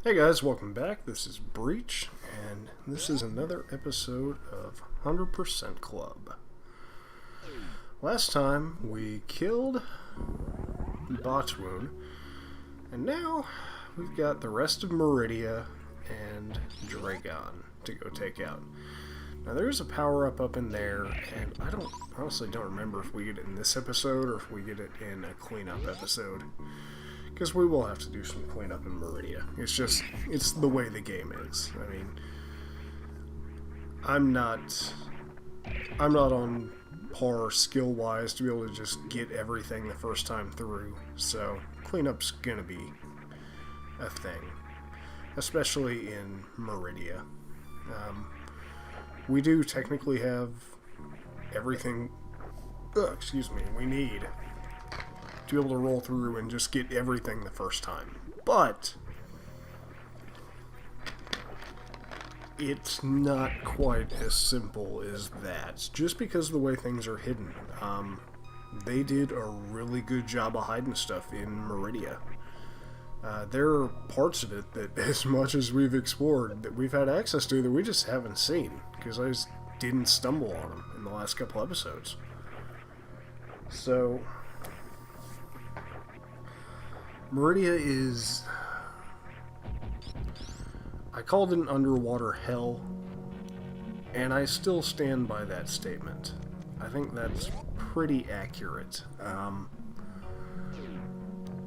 Hey guys, welcome back. This is Breach, and this is another episode of 100% Club. Last time we killed Botwoon, and now we've got the rest of Meridia and Dragon to go take out. Now there's a power-up up in there, and I honestly don't remember if we get it in this episode or if we get it in a cleanup episode. Because we will have to do some cleanup in Meridia. It's the way the game is. I mean, I'm not on par skill-wise to be able to just get everything the first time through, so cleanup's gonna be a thing. Especially in Meridia. We do technically have everything, we need to be able to roll through and just get everything the first time. But it's not quite as simple as that. Just because of the way things are hidden. They did a really good job of hiding stuff in Meridia. There are parts of it that, as much as we've explored, that we've had access to that we just haven't seen, because I just didn't stumble on them in the last couple episodes. So Meridia is... I called it an underwater hell, and I still stand by that statement. I think that's pretty accurate.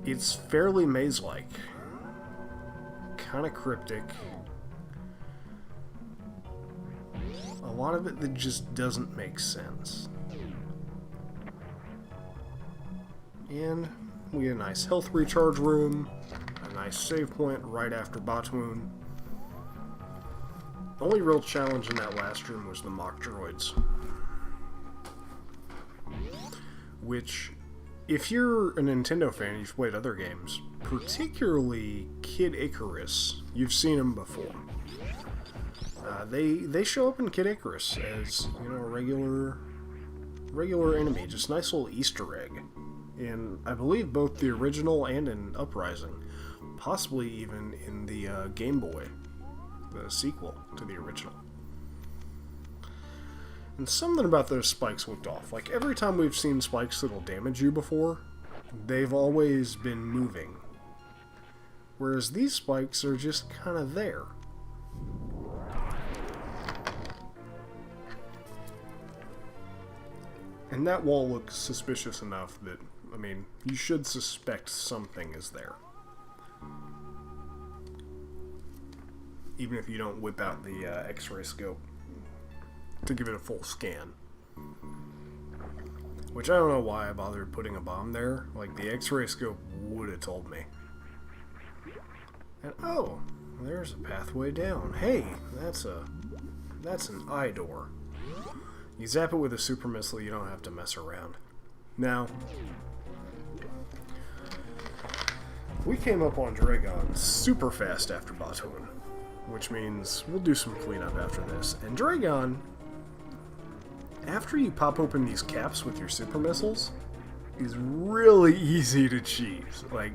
It's fairly maze-like. Kind of cryptic. A lot of it that just doesn't make sense. And we get a nice health recharge room, a nice save point right after Botwoon. The only real challenge in that last room was the mock droids. Which, if you're a Nintendo fan and you've played other games, particularly Kid Icarus, you've seen them before. They show up in Kid Icarus as, you know, a regular enemy, just a nice little Easter egg. In, I believe, both the original and in Uprising. Possibly even in the Game Boy, the sequel to the original. And something about those spikes looked off. Like, every time we've seen spikes that'll damage you before, they've always been moving. Whereas these spikes are just kind of there. And that wall looks suspicious enough that, I mean, you should suspect something is there. Even if you don't whip out the X-ray scope to give it a full scan. Which I don't know why I bothered putting a bomb there. Like, the X-ray scope would have told me. And oh, there's a pathway down. Hey, that's an eye door. You zap it with a super missile, you don't have to mess around. Now, we came up on Dragon super fast after Botwoon, which means we'll do some cleanup after this. And Dragon, after you pop open these caps with your super missiles, is really easy to cheese. Like,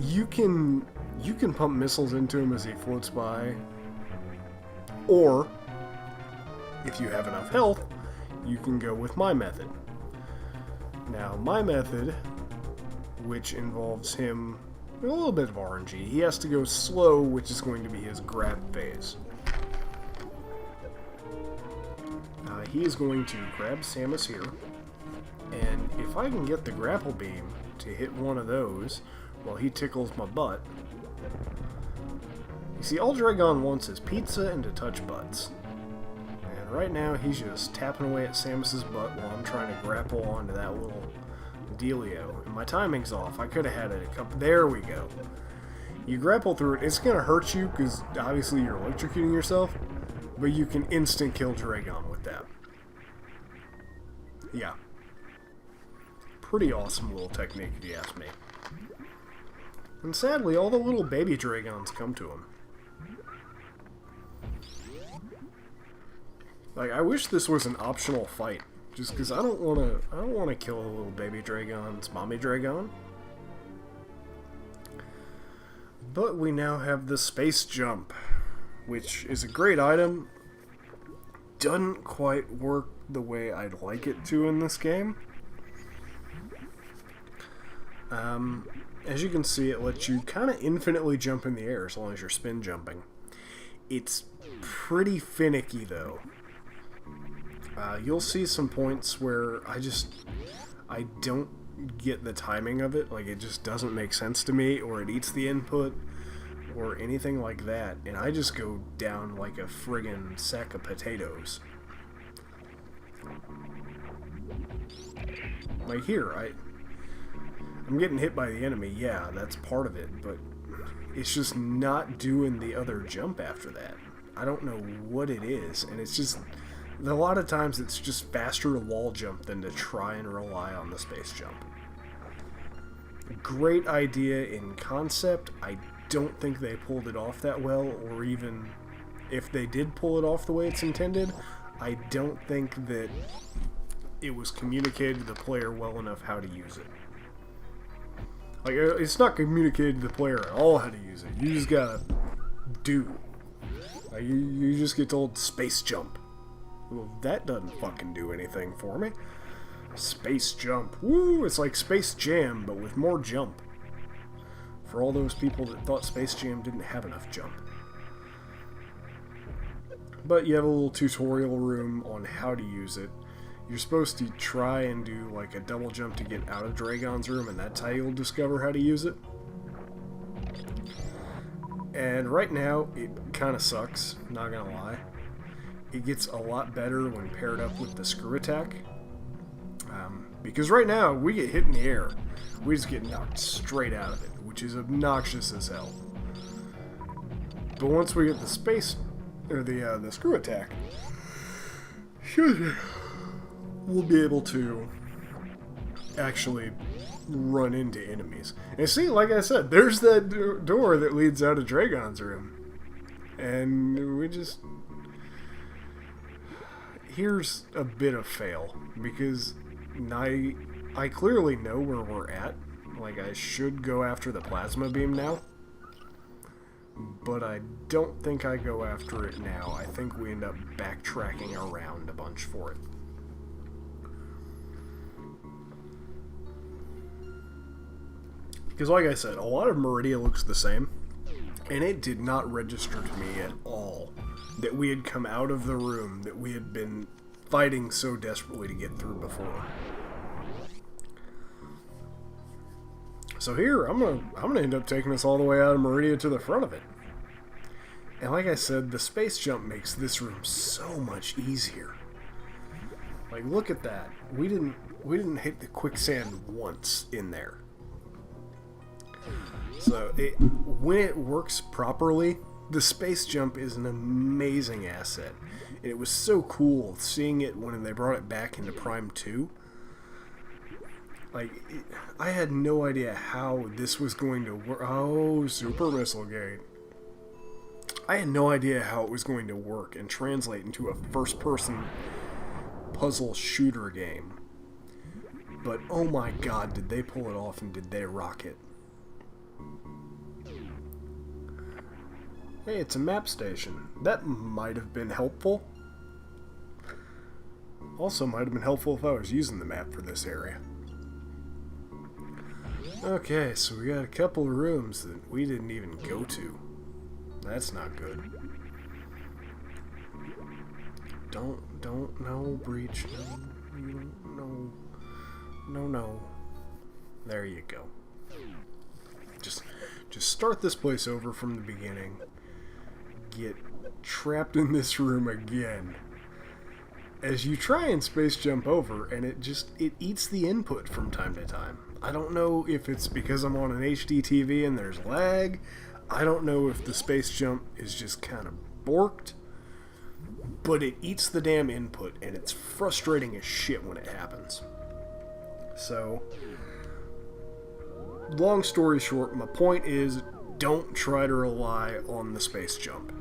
you can pump missiles into him as he floats by, or if you have enough health, you can go with my method. Now, my method, which involves him a little bit of RNG, he has to go slow, which is going to be his grab phase. He is going to grab Samus here, and if I can get the grapple beam to hit one of those while he tickles my butt... You see, all Dragon wants is pizza and to touch butts. And right now, he's just tapping away at Samus's butt while I'm trying to grapple onto that little dealio. And my timing's off. I could have had it a couple... There we go. You grapple through it. It's going to hurt you because obviously you're electrocuting yourself, but you can instant kill Dragon with that. Yeah. Pretty awesome little technique, if you ask me. And sadly, all the little baby Dragons come to him. Like, I wish this was an optional fight, just because I don't want to kill a little baby Dragon's mommy Dragon. But we now have the space jump, which is a great item. Doesn't quite work the way I'd like it to in this game. As you can see, it lets you kind of infinitely jump in the air as long as you're spin jumping. It's pretty finicky though. You'll see some points where I don't get the timing of it, like it just doesn't make sense to me, or it eats the input, or anything like that, and I just go down like a friggin' sack of potatoes. Like here, I'm getting hit by the enemy, yeah, that's part of it, but it's just not doing the other jump after that. I don't know what it is, and it's just, a lot of times it's just faster to wall jump than to try and rely on the space jump. Great idea in concept. I don't think they pulled it off that well, or even if they did pull it off the way it's intended, I don't think that it was communicated to the player well enough how to use it. Like, it's not communicated to the player at all how to use it. You just gotta do. Like, you just get told space jump. Well, that doesn't fucking do anything for me. Space jump. Woo! It's like Space Jam, but with more jump. For all those people that thought Space Jam didn't have enough jump. But you have a little tutorial room on how to use it. You're supposed to try and do like a double jump to get out of Dragon's room, and that's how you'll discover how to use it. And right now, it kind of sucks, not gonna lie. It gets a lot better when paired up with the screw attack. Because right now, we get hit in the air. We just get knocked straight out of it, which is obnoxious as hell. But once we get the space, or the screw attack, we'll be able to actually run into enemies. And see, like I said, there's that door that leads out of Dragon's room. And we just... Here's a bit of fail, because I clearly know where we're at. Like, I should go after the plasma beam now. But I don't think I go after it now. I think we end up backtracking around a bunch for it. Because like I said, a lot of Meridia looks the same, and it did not register to me at all that we had come out of the room that we had been fighting so desperately to get through before. So here, I'm gonna end up taking us all the way out of Meridia to the front of it. And like I said, the space jump makes this room so much easier. Like, look at that. We didn't hit the quicksand once in there. So when it works properly, the space jump is an amazing asset. And it was so cool seeing it when they brought it back into Prime 2. Like, I had no idea how this was going to work. Oh, Super Missile Gate. I had no idea how it was going to work and translate into a first-person puzzle shooter game. But oh my god, did they pull it off and did they rock it. Hey, it's a map station. That might have been helpful. Also might have been helpful if I was using the map for this area. Okay, so we got a couple of rooms that we didn't even go to. That's not good. No, breach. No. There you go. Just start this place over from the beginning. Get trapped in this room again. As you try and space jump over, and it eats the input from time to time. I don't know if it's because I'm on an HD TV and there's lag. I don't know if the space jump is just kind of borked. But it eats the damn input, and it's frustrating as shit when it happens. So, long story short, my point is, don't try to rely on the space jump.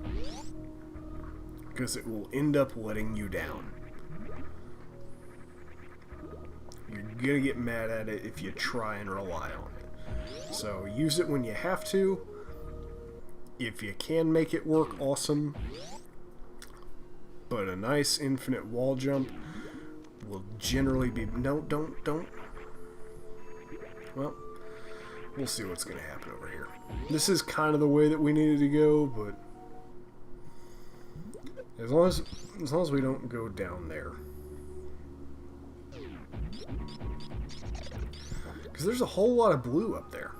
Because it will end up letting you down. You're gonna get mad at it if you try and rely on it. So use it when you have to, If you can make it work, awesome. But a nice infinite wall jump will generally be... No, don't. Well, we'll see what's going to happen over here. This is kind of the way that we needed to go, but as long as we don't go down there. Because there's a whole lot of blue up there.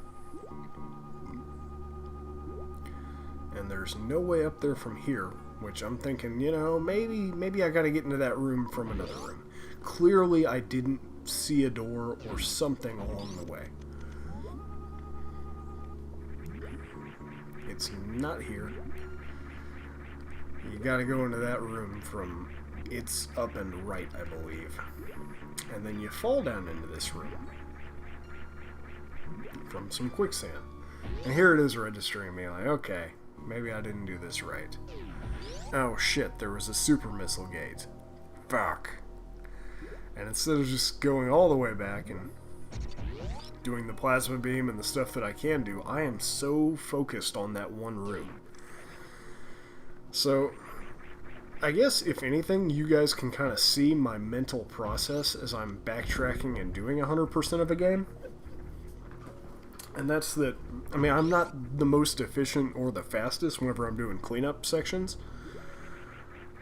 And there's no way up there from here, which I'm thinking, you know, maybe I got to get into that room from another room. Clearly I didn't see a door or something along the way. It's not here. You gotta go into that room from... It's up and right, I believe. And then you fall down into this room from some quicksand. And here it is registering me like, okay, maybe I didn't do this right. Oh shit, there was a super missile gate. Fuck. And instead of just going all the way back and doing the plasma beam and the stuff that I can do, I am so focused on that one room. So, I guess, if anything, you guys can kind of see my mental process as I'm backtracking and doing 100% of a game. And that's that, I mean, I'm not the most efficient or the fastest whenever I'm doing cleanup sections.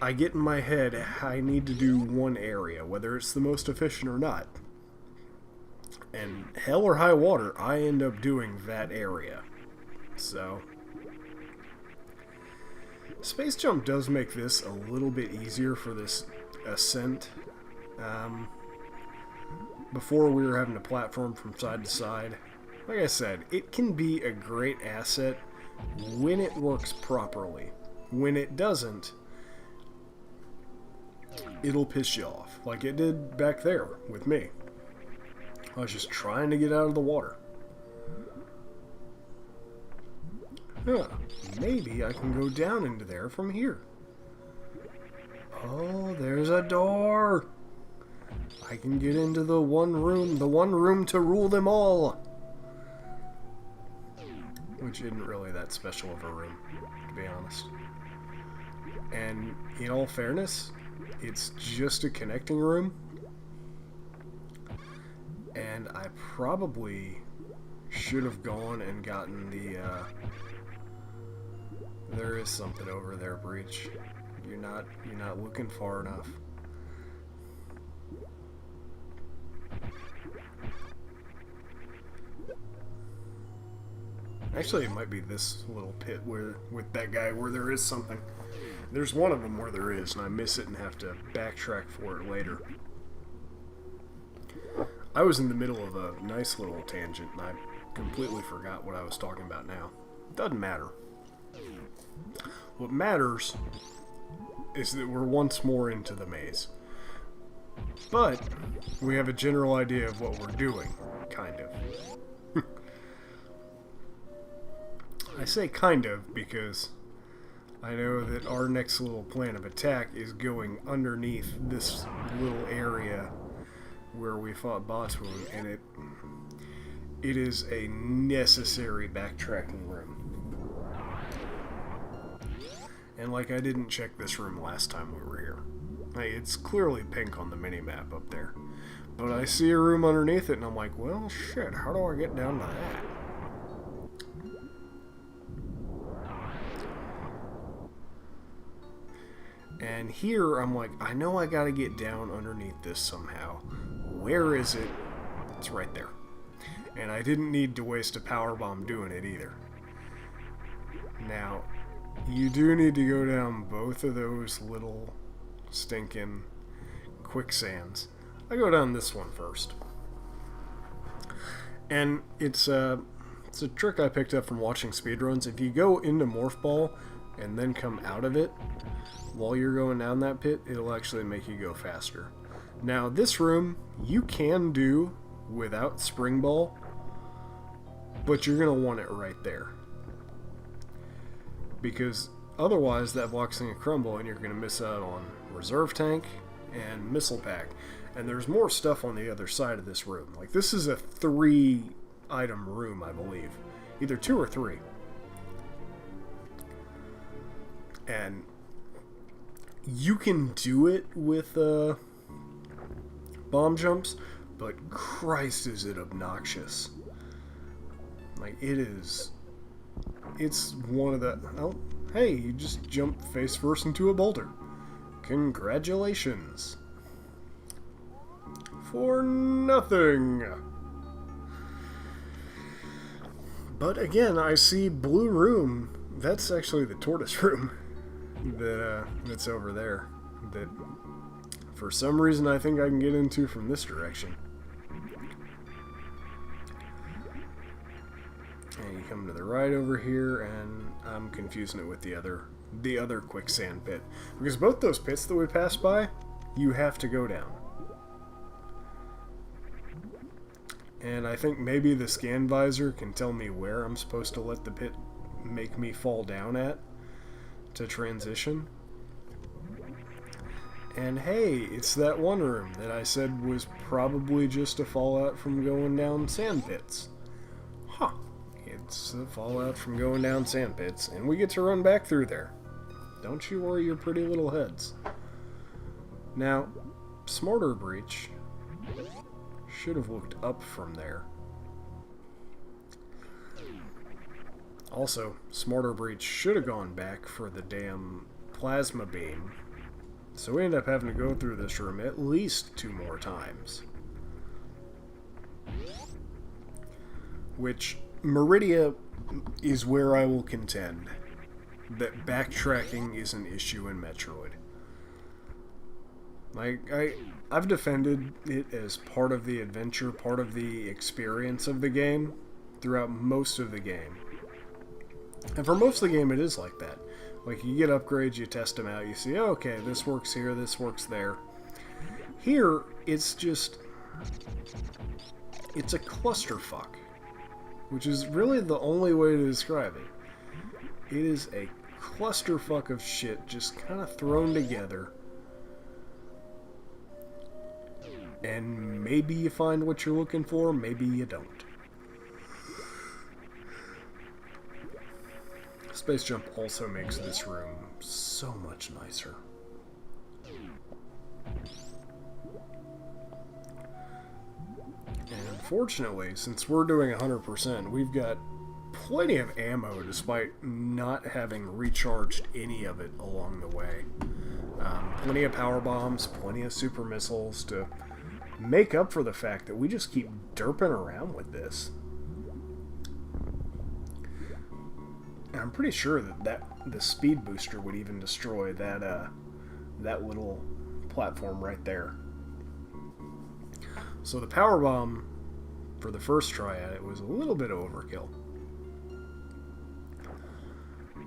I get in my head, I need to do one area, whether it's the most efficient or not. And hell or high water, I end up doing that area. So, Space Jump does make this a little bit easier for this ascent. Before we were having to platform from side to side. Like I said, it can be a great asset when it works properly. When it doesn't, it'll piss you off, like it did back there with me. I was just trying to get out of the water. Huh, maybe I can go down into there from here. Oh, there's a door! I can get into the one room to rule them all! Which isn't really that special of a room, to be honest. And in all fairness, it's just a connecting room. And I probably should have gone and gotten the, there is something over there, Breach. You're not looking far enough. Actually, it might be this little pit where, with that guy, where there is something. There's one of them where there is, and I miss it and have to backtrack for it later. I was in the middle of a nice little tangent, and I completely forgot what I was talking about now. Doesn't matter. What matters is that we're once more into the maze. But we have a general idea of what we're doing, kind of. I say kind of because I know that our next little plan of attack is going underneath this little area where we fought Batoon, and it is a necessary backtracking room. And like, I didn't check this room last time we were here. Hey, it's clearly pink on the mini-map up there. But I see a room underneath it, and I'm like, well, shit, how do I get down to that? And here, I'm like, I know I gotta get down underneath this somehow. Where is it? It's right there. And I didn't need to waste a power bomb doing it either. Now, you do need to go down both of those little stinking quicksands. I go down this one first. And it's a trick I picked up from watching speedruns. If you go into Morph Ball and then come out of it, while you're going down that pit, it'll actually make you go faster. Now, this room, you can do without Spring Ball, but you're going to want it right there. Because otherwise, that block's going to crumble and you're going to miss out on Reserve Tank and Missile Pack. And there's more stuff on the other side of this room. Like, this is a 3-item room, I believe. Either 2 or 3. And you can do it with bomb jumps, but Christ is it obnoxious. Like, it's one of the... Oh, hey, you just jumped face first into a boulder. Congratulations. For nothing. But again, I see blue room. That's actually the tortoise room that's over there. That for some reason I think I can get into from this direction. And you come to the right over here, and I'm confusing it with the other quicksand pit. Because both those pits that we passed by, you have to go down. And I think maybe the scan visor can tell me where I'm supposed to let the pit make me fall down at to transition. And hey, it's that one room that I said was probably just a fallout from going down sand pits. Huh. It's a fallout from going down sand pits, and we get to run back through there. Don't you worry your pretty little heads. Now, Smarter Breach should have looked up from there. Also, Smarter Breach should have gone back for the damn plasma beam. So we end up having to go through this room at least 2 more times. Which, Meridia is where I will contend that backtracking is an issue in Metroid. Like, I've defended it as part of the adventure, part of the experience of the game, throughout most of the game. And for most of the game, it is like that. Like, you get upgrades, you test them out, you see, oh, okay, this works here, this works there. Here, it's just... it's a clusterfuck. Which is really the only way to describe it. It is a clusterfuck of shit just kind of thrown together. And maybe you find what you're looking for, maybe you don't. Space Jump also makes this room so much nicer. And unfortunately, since we're doing 100%, we've got plenty of ammo despite not having recharged any of it along the way. Plenty of power bombs, plenty of super missiles to make up for the fact that we just keep derping around with this. And I'm pretty sure that the speed booster would even destroy that little platform right there. So the power bomb for the first try at it was a little bit overkill.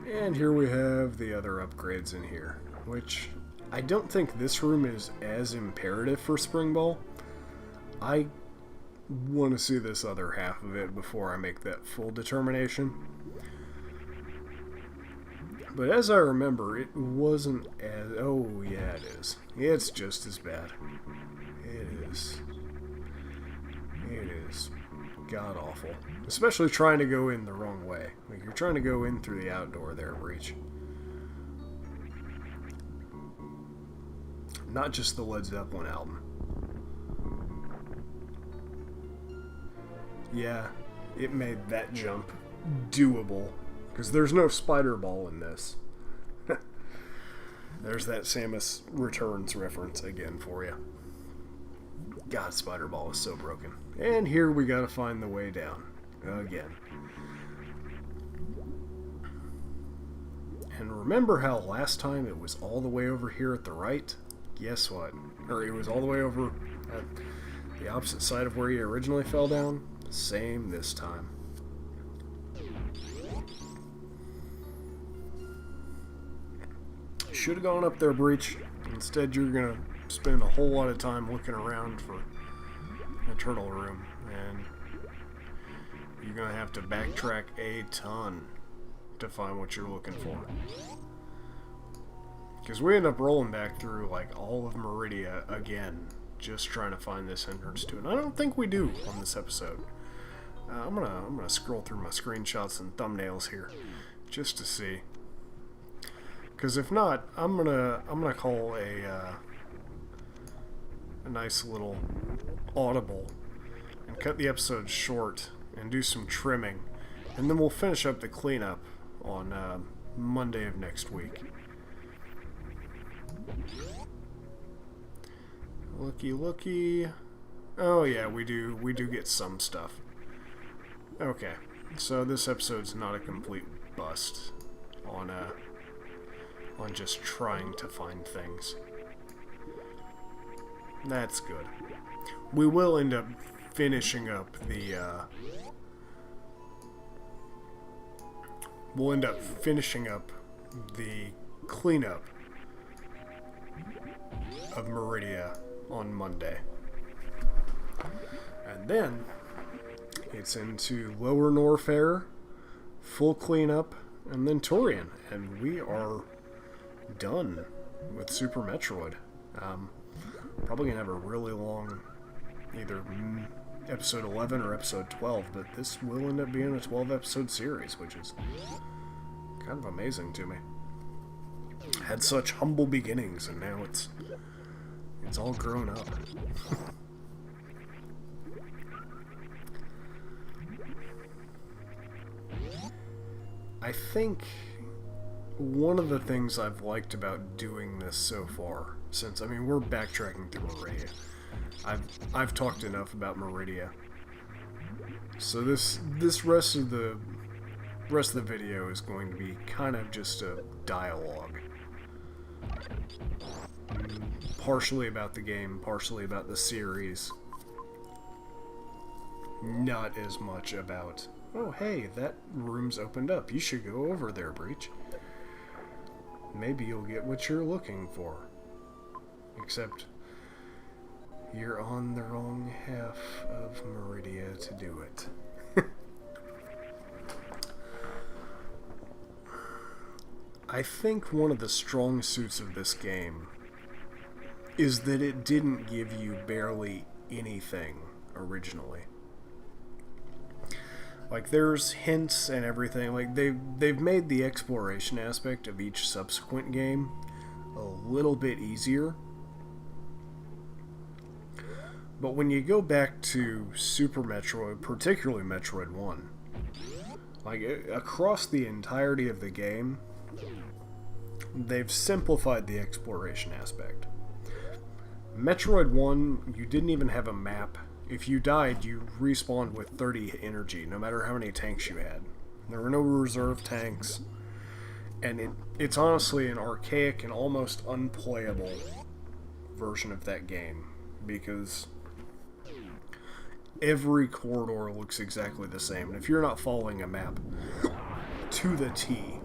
And here we have the other upgrades in here, which I don't think this room is as imperative for Spring Ball. I want to see this other half of it before I make that full determination. But as I remember, it wasn't as... oh, yeah, it is. It's just as bad. It is. It is god-awful. Especially trying to go in the wrong way. Like, you're trying to go in through the outdoor there, Breach. Not just the Led Zeppelin album. Yeah, it made that jump doable. Because there's no spider ball in this. There's that Samus Returns reference again for you. God, spider ball is so broken. And here we gotta find the way down. Again. And remember how last time it was all the way over here at the right? Guess what? Or it was all the way over at the opposite side of where you originally fell down? Same this time. Should have gone up there, Breach. Instead, you're going to spend a whole lot of time looking around for a turtle room. And you're going to have to backtrack a ton to find what you're looking for. Because we end up rolling back through, like, all of Meridia again, just trying to find this entrance to it. And I don't think we do on this episode. I'm gonna scroll through my screenshots and thumbnails here, just to see. Because if not, I'm gonna call a nice little audible and cut the episode short and do some trimming, and then we'll finish up the cleanup on Monday of next week. Looky. Oh yeah, we do get some stuff. Okay, so this episode's not a complete bust on just trying to find things. That's good. We will end up finishing up the cleanup of Meridia on Monday. And then it's into Lower Norfair, full cleanup, and then Torian. And we are done with Super Metroid. Probably gonna have a really long either episode 11 or episode 12, but this will end up being a 12 episode series, which is kind of amazing to me. Had such humble beginnings, and now it's all grown up. I think one of the things I've liked about doing this so far, since, I mean, we're backtracking through Meridia. I've talked enough about Meridia. So this rest of the video is going to be kind of just a dialogue. Partially about the game, partially about the series. Not as much about, oh hey, that room's opened up. You should go over there, Breach. Maybe you'll get what you're looking for. Except you're on the wrong half of Meridia to do it. I think one of the strong suits of this game is that it didn't give you barely anything originally. Like, there's hints and everything. Like, they've made the exploration aspect of each subsequent game a little bit easier. But when you go back to Super Metroid, particularly Metroid 1, like, across the entirety of the game, they've simplified the exploration aspect. Metroid 1, you didn't even have a map. If you died, you respawned with 30 energy, no matter how many tanks you had. There were no reserve tanks, and it's honestly an archaic and almost unplayable version of that game, because every corridor looks exactly the same, and if you're not following a map to the T,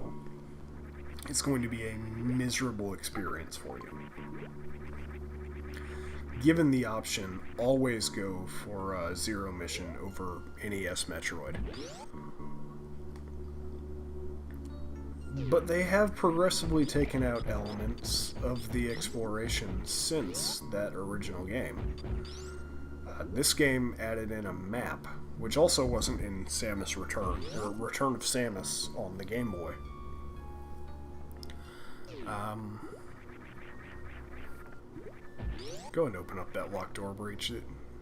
it's going to be a miserable experience for you. Given the option, always go for Zero Mission over NES Metroid. But they have progressively taken out elements of the exploration since that original game. This game added in a map, which also wasn't in Samus Return, or Return of Samus on the Game Boy. Go and open up that locked door, Breach.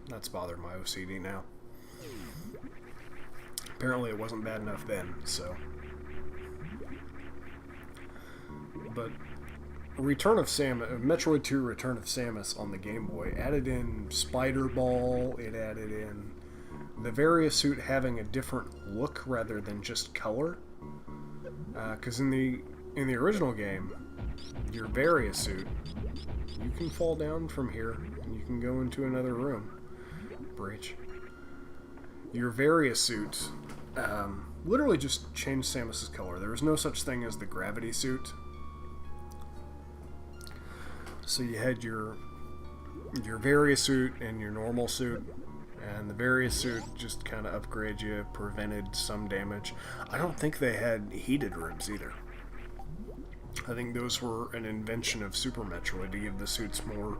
That's bothering my OCD now. Apparently it wasn't bad enough then, so. But Metroid 2 Return of Samus on the Game Boy added in Spider Ball, it added in the Varia suit having a different look rather than just color. Because in the original game, your Varia suit, you can fall down from here and you can go into another room. Breach. Your Varia suit literally just changed Samus's color. There was no such thing as the gravity suit. So you had your Varia suit and your normal suit, and the Varia suit just kind of upgrade you, prevented some damage. I don't think they had heated ribs either. I think those were an invention of Super Metroid to give the suits more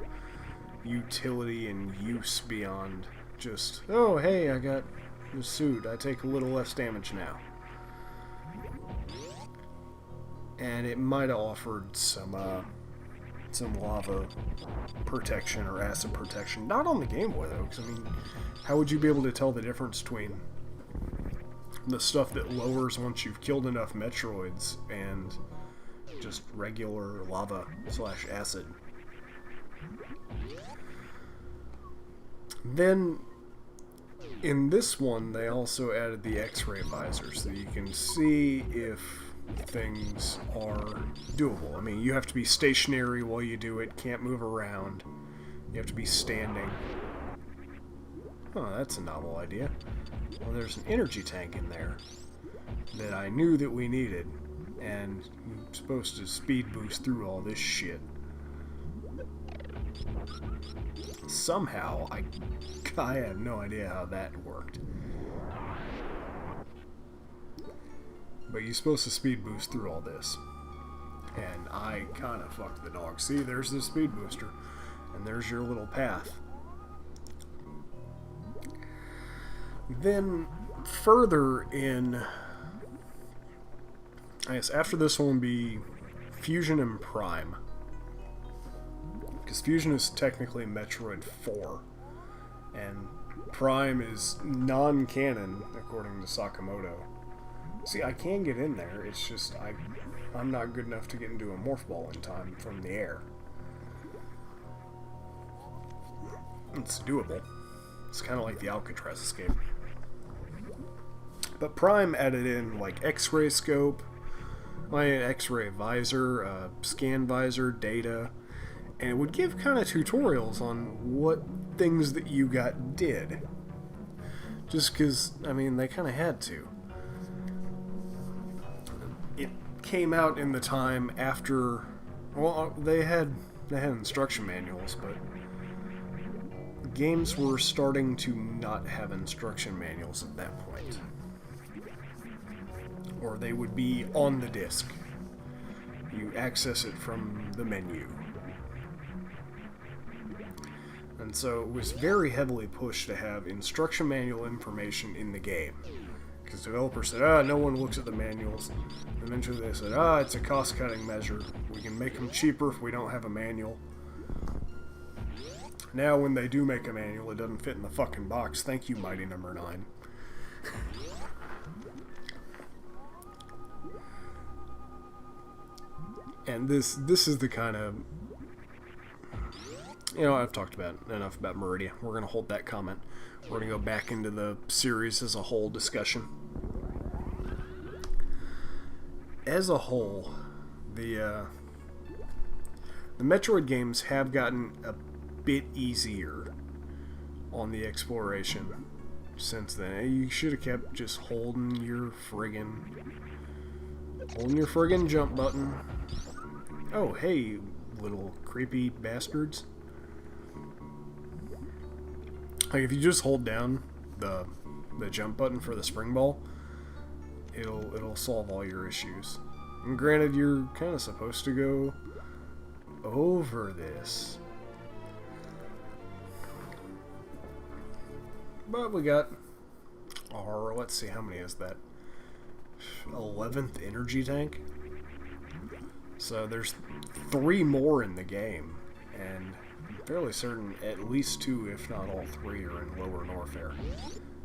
utility and use beyond just, oh hey, I got the suit, I take a little less damage now. and it might have offered some lava protection or acid protection. Not on the Game Boy though, because I mean, how would you be able to tell the difference between the stuff that lowers once you've killed enough Metroids and just regular lava / acid? Then in this one they also added the X-ray visor so you can see if things are doable. I mean, you have to be stationary while you do it, can't move around. You have to be standing. Oh, that's a novel idea. Well, there's an energy tank in there that I knew that we needed, and I'm supposed to speed boost through all this shit. Somehow, I have no idea how that worked. But you're supposed to speed boost through all this. And I kind of fucked the dog. See, there's the speed booster. And there's your little path. Then, further in... I guess after this one will be Fusion and Prime. Because Fusion is technically Metroid 4. And Prime is non-canon, according to Sakamoto. See, I can get in there, it's just I'm not good enough to get into a morph ball in time from the air. It's doable. It's kind of like the Alcatraz escape. But Prime added in, like, X-ray scope, my X-ray visor, scan visor, data, and it would give kind of tutorials on what things that you got did. Just because, I mean, they kind of had to. It came out in the time after, well, they had instruction manuals, but games were starting to not have instruction manuals at that point. Or they would be on the disc. You access it from the menu. And so it was very heavily pushed to have instruction manual information in the game. Because developers said, no one looks at the manuals. Eventually they said, it's a cost-cutting measure. We can make them cheaper if we don't have a manual. Now when they do make a manual, it doesn't fit in the fucking box. Thank you, Mighty Number 9. And this is the kind of... You know, I've talked about enough about Meridia. We're going to hold that comment. We're going to go back into the series as a whole discussion. As a whole, the Metroid games have gotten a bit easier on the exploration since then. You should have kept just holding your friggin' jump button. Oh, hey, little creepy bastards. Like, if you just hold down the jump button for the spring ball, it'll solve all your issues. And granted, you're kind of supposed to go over this. But we got our, let's see, how many is that? 11th energy tank? So there's 3 more in the game, and I'm fairly certain at least 2, if not all 3, are in Lower Norfair.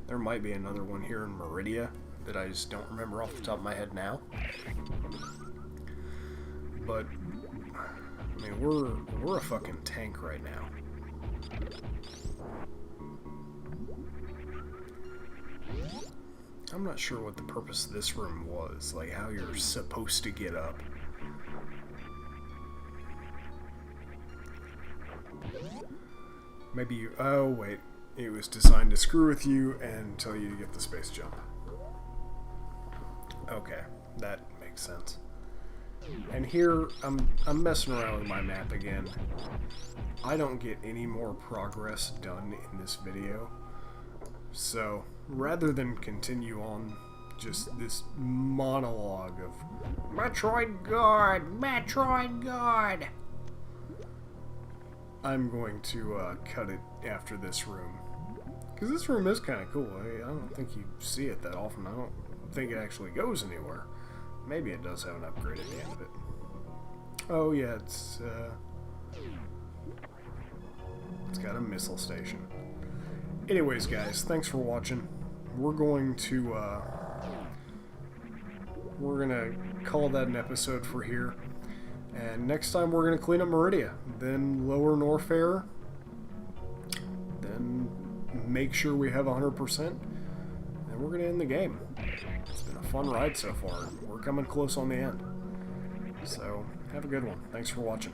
There might be another one here in Meridia that I just don't remember off the top of my head now. But I mean, we're a fucking tank right now. I'm not sure what the purpose of this room was, like how you're supposed to get up. Maybe you... Oh, wait. It was designed to screw with you and tell you to get the space jump. Okay, that makes sense. And here, I'm messing around with my map again. I don't get any more progress done in this video. So, rather than continue on just this monologue of Metroid God! Metroid God! I'm going to cut it after this room. Because this room is kind of cool. I don't think you see it that often. I don't think it actually goes anywhere. Maybe it does have an upgrade at the end of it. Oh yeah, it's got a missile station. Anyways, guys, thanks for watching. We're going to call that an episode for here. And next time we're gonna clean up Meridia, then lower Norfair, then make sure we have 100%, and we're gonna end the game. It's been a fun ride so far. We're coming close on the end. So, have a good one. Thanks for watching.